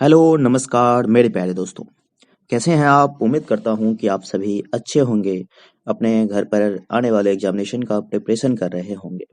Hello, नमस्कार मेरे प्यारे दोस्तों। कैसे हैं आप? उम्मीद करता हूं कि आप सभी अच्छे होंगे, अपने घर पर आने वाले एग्जामिनेशन का प्रिपरेशन कर रहे होंगे।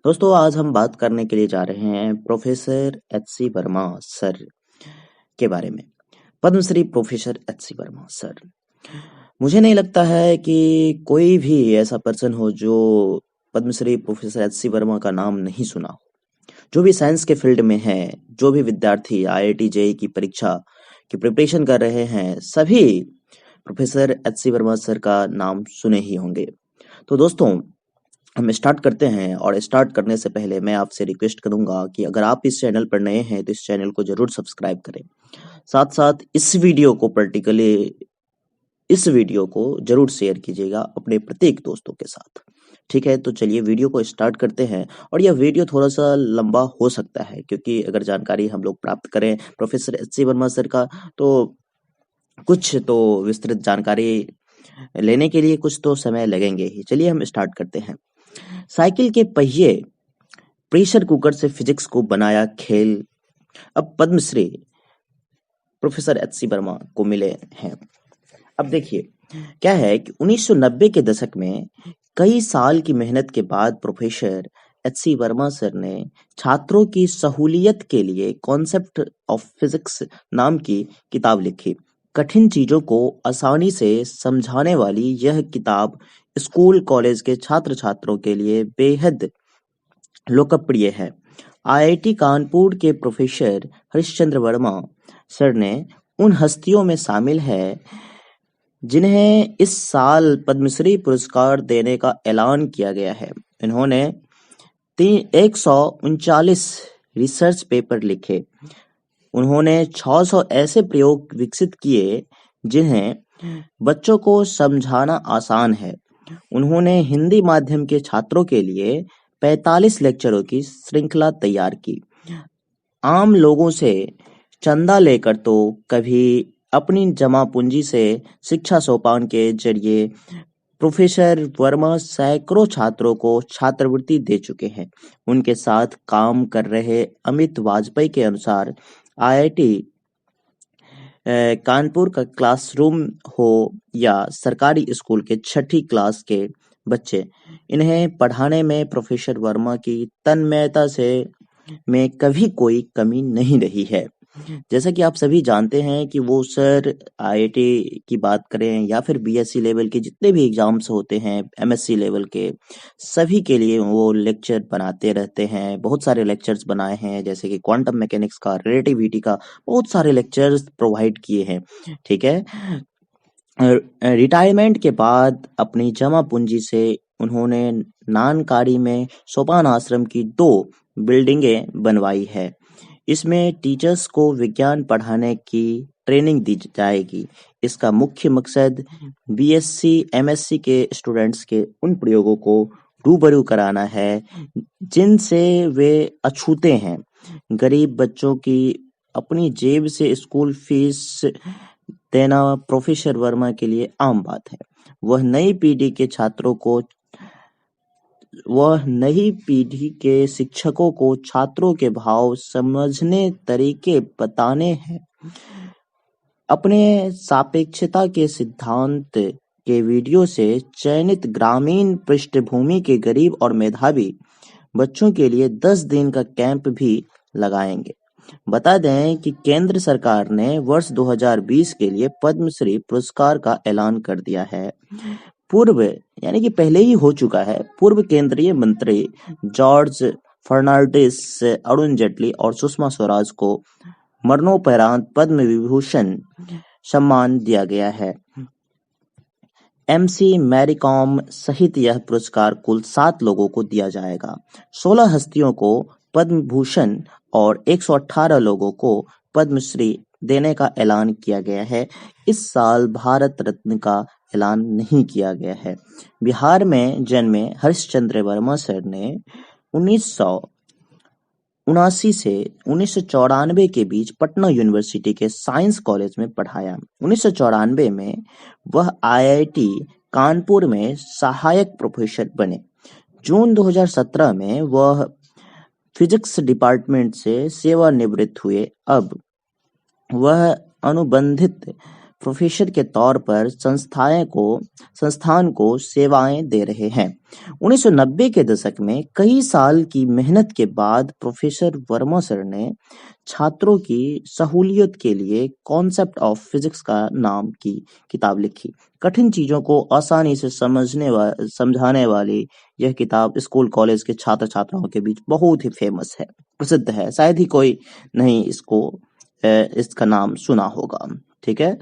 दोस्तों, आज हम बात करने के लिए जा रहे हैं प्रोफेसर एच.सी. वर्मा सर के बारे में। पद्मश्री प्रोफेसर एच.सी. वर्मा सर। मुझे नहीं लगता है कि कोई भी ऐसा पर्सन हो जो पद्मश्री प्रोफेसर एच.सी. वर्मा का नाम नहीं सुना हो। जो भी साइंस के फील्ड में है, जो भी विद्यार्थी आईआईटी जेईई की परीक्षा की प्रिपरेशन कर रहे हैं, सभी प्रोफेसर एच.सी. वर्मा सर का नाम सुने ही होंगे। तो दोस्तों, हम स्टार्ट करते हैं और स्टार्ट करने से पहले मैं आपसे रिक्वेस्ट करूंगा कि अगर आप इस चैनल पर नए हैं तो इस चैनल को जरूर सब्सक्राइब करें। साथ साथ इस वीडियो को जरूर शेयर कीजिएगा अपने प्रत्येक दोस्तों के साथ। ठीक है, तो चलिए वीडियो को स्टार्ट करते हैं। और यह वीडियो थोड़ा सा लंबा हो सकता है क्योंकि अगर जानकारी हम लोग प्राप्त करें प्रोफेसर एच.सी. वर्मा सर का, तो कुछ तो विस्तृत जानकारी लेने के लिए कुछ तो समय लगेंगे ही। चलिए हम स्टार्ट करते हैं। साइकिल के पहिए, प्रेशर कुकर से फिजिक्स को बनाया खेल, अब पद्मश्री प्रोफेसर एच.सी. वर्मा को मिले हैं। अब देखिए, क्या है कि 1990 के दशक में कई साल की मेहनत के बाद प्रोफेसर एच.सी. वर्मा सर ने छात्रों की सहूलियत के लिए कॉन्सेप्ट ऑफ फिजिक्स नाम की किताब लिखी। कठिन चीजों को आसानी से समझाने वाली यह किताब स्कूल कॉलेज के छात्र छात्रों के लिए बेहद लोकप्रिय है। आईआईटी कानपुर के प्रोफेसर हरिश्चंद्र वर्मा सर ने उन हस्तियों में शामिल है जिन्हें इस साल पद्मश्री पुरस्कार देने का ऐलान किया गया है। इन्होंने 139 रिसर्च पेपर लिखे। उन्होंने 600 ऐसे प्रयोग विकसित किए जिन्हें बच्चों को समझाना आसान है। उन्होंने हिंदी माध्यम के छात्रों के लिए 45 लेक्चरों की श्रृंखला तैयार की। आम लोगों से चंदा लेकर तो कभी अपनी जमा पूंजी से शिक्षा सोपान के जरिए प्रोफेसर वर्मा सैकड़ों छात्रों को छात्रवृत्ति दे चुके हैं। उनके साथ काम कर रहे अमित वाजपेयी के अनुसार आईआईटी कानपुर का क्लासरूम हो या सरकारी स्कूल के 6ठी क्लास के बच्चे, इन्हें पढ़ाने में प्रोफेसर वर्मा की तन्मयता से में कभी कोई कमी नहीं रही है। जैसा कि आप सभी जानते हैं कि वो सर आईआईटी की बात करें या फिर बीएससी लेवल के जितने भी एग्जाम्स होते हैं, एमएससी लेवल के, सभी के लिए वो लेक्चर बनाते रहते हैं। बहुत सारे लेक्चर्स बनाए हैं, जैसे कि क्वांटम मैकेनिक्स का, रिलेटिविटी का, बहुत सारे लेक्चर्स प्रोवाइड किए हैं। ठीक है, रिटायरमेंट के बाद अपनी जमा पूंजी से उन्होंने नानकारी में सोपान आश्रम की 2 बिल्डिंगें बनवाई है। इसमें टीचर्स को विज्ञान पढ़ाने की ट्रेनिंग दी जाएगी। इसका मुख्य मकसद बीएससी, एमएससी के स्टूडेंट्स के उन प्रयोगों को रूबरू कराना है जिनसे वे अछूते हैं। गरीब बच्चों की अपनी जेब से स्कूल फीस देना प्रोफेसर वर्मा के लिए आम बात है। वह नई पीढ़ी के शिक्षकों को छात्रों के भाव समझने तरीके बताने हैं। अपने सापेक्षता के सिद्धांत के वीडियो से चयनित ग्रामीण पृष्ठभूमि के गरीब और मेधावी बच्चों के लिए 10 दिन का कैंप भी लगाएंगे। बता दें कि केंद्र सरकार ने वर्ष 2020 के लिए पद्मश्री पुरस्कार का ऐलान कर दिया है। पूर्व, यानी कि पहले ही हो चुका है, पूर्व केंद्रीय मंत्री जॉर्ज फर्नांडिस, अरुण जेटली और सुषमा स्वराज को मरणोपरांत पद्म विभूषण सम्मान दिया गया है। एमसी मैरी कॉम सहित यह पुरस्कार कुल 7 लोगों को दिया जाएगा। 16 हस्तियों को पद्म भूषण और 118 लोगों को पद्मश्री देने का ऐलान किया गया है। इस साल भारत रत्न का ऐलान नहीं किया गया है। बिहार में जन्मे हरिश्चंद्र वर्मा सर ने 1979 से 1994 के बीच पटना यूनिवर्सिटी के साइंस कॉलेज में पढ़ाया। 1994 में वह आईआईटी कानपुर में सहायक प्रोफेसर बने। जून 2017 में वह फिजिक्स डिपार्टमेंट से सेवानिवृत्त हुए। अब वह अनुबंधित प्रोफेसर के तौर पर संस्थान को सेवाएं दे रहे हैं। 1990 के दशक में कई साल की मेहनत के बाद प्रोफेसर वर्मा सर ने छात्रों की सहूलियत के लिए कॉन्सेप्ट ऑफ फिजिक्स का नाम की किताब लिखी। कठिन चीजों को आसानी से समझाने वाली यह किताब स्कूल कॉलेज के छात्र छात्राओं के बीच बहुत ही फेमस है, प्रसिद्ध है। शायद ही कोई नहीं इसका नाम सुना होगा। ठीक है,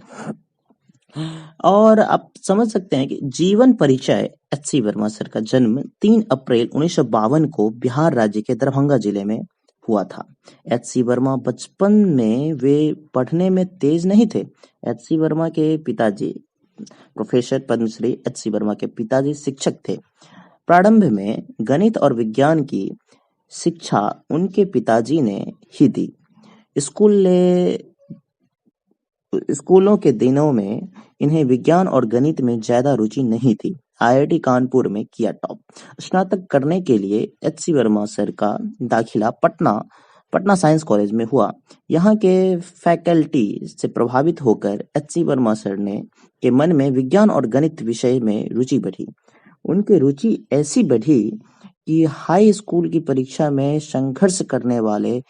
और आप समझ सकते हैं कि जीवन परिचय। एच.सी. वर्मा सर का जन्म 3 अप्रैल 1952 को बिहार राज्य के दरभंगा जिले में हुआ था। एच.सी. वर्मा बचपन में वे पढ़ने में तेज नहीं थे। एच.सी. वर्मा के पिताजी प्रोफेसर पद्मश्री एच.सी. वर्मा के पिताजी शिक्षक थे। प्रारंभ में गणित और विज्ञान की शिक्षा उनके पिताजी ने ही दी। स्कूलों के दिनों में इन्हें विज्ञान और गणित में ज्यादा रुचि नहीं थी। आईआईटी कानपुर में किया टॉप। स्नातक करने के लिए एच.सी. वर्मा सर का दाखिला पटना साइंस कॉलेज में हुआ। यहाँ के फैकल्टी से प्रभावित होकर एच.सी. वर्मा सर के मन में विज्ञान और गणित विषय में रुचि बढ़ी। उनकी रुचि ऐसी बढ़ी कि हाई स्कूल की परीक्षा में संघर्ष करने वाले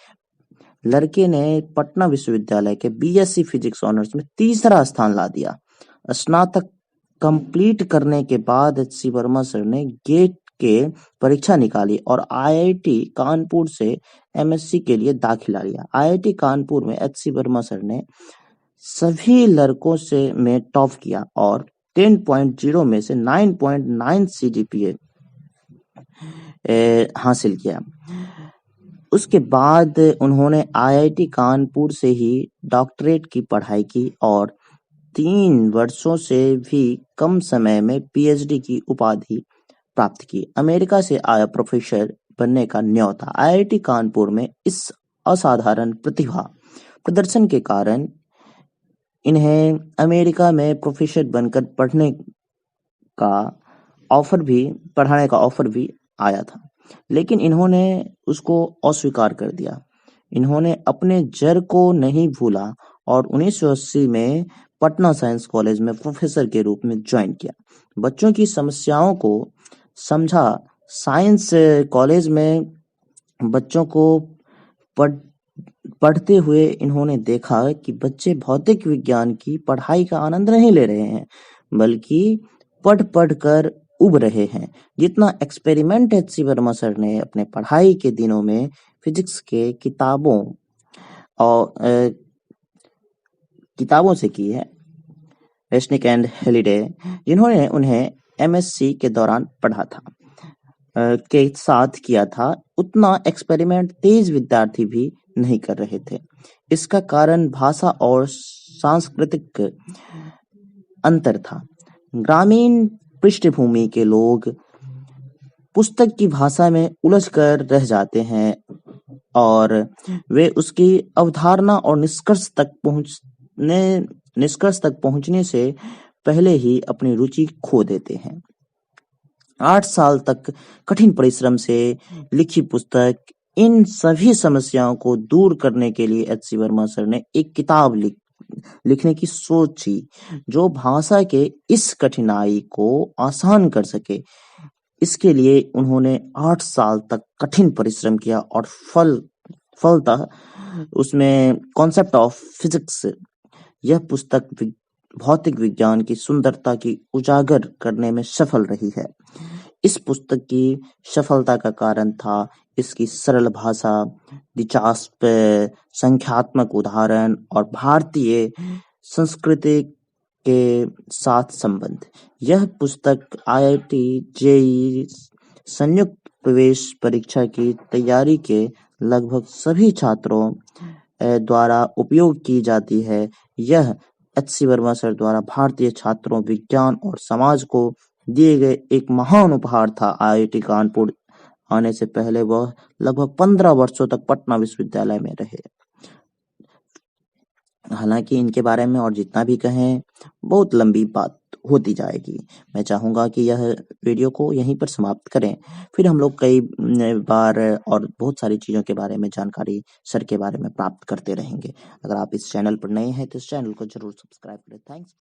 लड़के ने पटना विश्वविद्यालय के बीएससी फिजिक्स ऑनर्स में तीसरा स्थान ला दिया। स्नातक कंप्लीट करने के बाद एच.सी. वर्मा सर ने गेट के परीक्षा निकाली और आईआईटी कानपुर से एमएससी के लिए दाखिला लिया। आईआईटी कानपुर में एच.सी. वर्मा सर ने सभी लड़कों में टॉप किया और 10.0 में से 9.9 सीजीपीए हासिल किया। उसके बाद उन्होंने आईआईटी कानपुर से ही डॉक्टरेट की पढ़ाई की और 3 वर्षों से भी कम समय में पीएचडी की उपाधि प्राप्त की। अमेरिका से आया प्रोफेसर बनने का न्योता। आईआईटी कानपुर में इस असाधारण प्रतिभा प्रदर्शन के कारण इन्हें अमेरिका में प्रोफेसर बनकर पढ़ाने का ऑफर भी आया था, लेकिन इन्होंने उसको अस्वीकार कर दिया। इन्होंने अपने जड़ को नहीं भूला और 1980 में पटना साइंस कॉलेज में प्रोफेसर के रूप में ज्वाइन किया। बच्चों की समस्याओं को समझा। साइंस कॉलेज में बच्चों को पढ़ते हुए इन्होंने देखा कि बच्चे भौतिक विज्ञान की पढ़ाई का आनंद नहीं ले रहे हैं, बल्कि पढ़ कर उब रहे हैं। जितना एक्सपेरिमेंट एच.सी. वर्मा सर ने अपने पढ़ाई के दिनों में फिजिक्स के किताबों से की है, वेस्निक एंड हेलिडे, जिन्होंने उन्हें एमएससी के दौरान पढ़ा था के साथ किया था, उतना एक्सपेरिमेंट तेज विद्यार्थी भी नहीं कर रहे थे। इसका कारण भाषा और सांस्कृतिक अंतर था। ग्रामीण पृष्ठभूमि के लोग पुस्तक की भाषा में उलझ कर रह जाते हैं और वे उसकी अवधारणा और निष्कर्ष तक पहुंचने से पहले ही अपनी रुचि खो देते हैं। 8 साल तक कठिन परिश्रम से लिखी पुस्तक इन सभी समस्याओं को दूर करने के लिए एच.सी. वर्मा सर ने एक किताब लिखने की सोची जो भाषा के इस कठिनाई को आसान कर सके। इसके लिए उन्होंने 8 साल तक कठिन परिश्रम किया और फलतः उसमें कॉन्सेप्ट ऑफ फिजिक्स, यह पुस्तक भौतिक विज्ञान की सुंदरता की उजागर करने में सफल रही है। इस पुस्तक की सफलता का कारण था इसकी सरल भाषा, दिलचस्प संख्यात्मक उदाहरण और भारतीय संस्कृति के साथ संबंध। यह पुस्तक आईआईटी, जेईई, संयुक्त प्रवेश परीक्षा की तैयारी के लगभग सभी छात्रों द्वारा उपयोग की जाती है। यह एच.सी. वर्मा सर द्वारा भारतीय छात्रों, विज्ञान और समाज को दिए गए एक महान उपहार था। आईआईटी कानपुर आने से पहले वह लगभग 15 वर्षों तक पटना विश्वविद्यालय में रहे। हालाँकि इनके बारे में और जितना भी कहें, बहुत लंबी बात होती जाएगी। मैं चाहूँगा कि यह वीडियो को यहीं पर समाप्त करें, फिर हम लोग कई बार और बहुत सारी चीज़ों के बारे में जानकारी सर के बारे में प्राप्त करते रहेंगे। अगर आप इस चैनल पर नए हैं, तो इस चैनल को ज़रूर सब्सक्राइब करें। थैंक्स।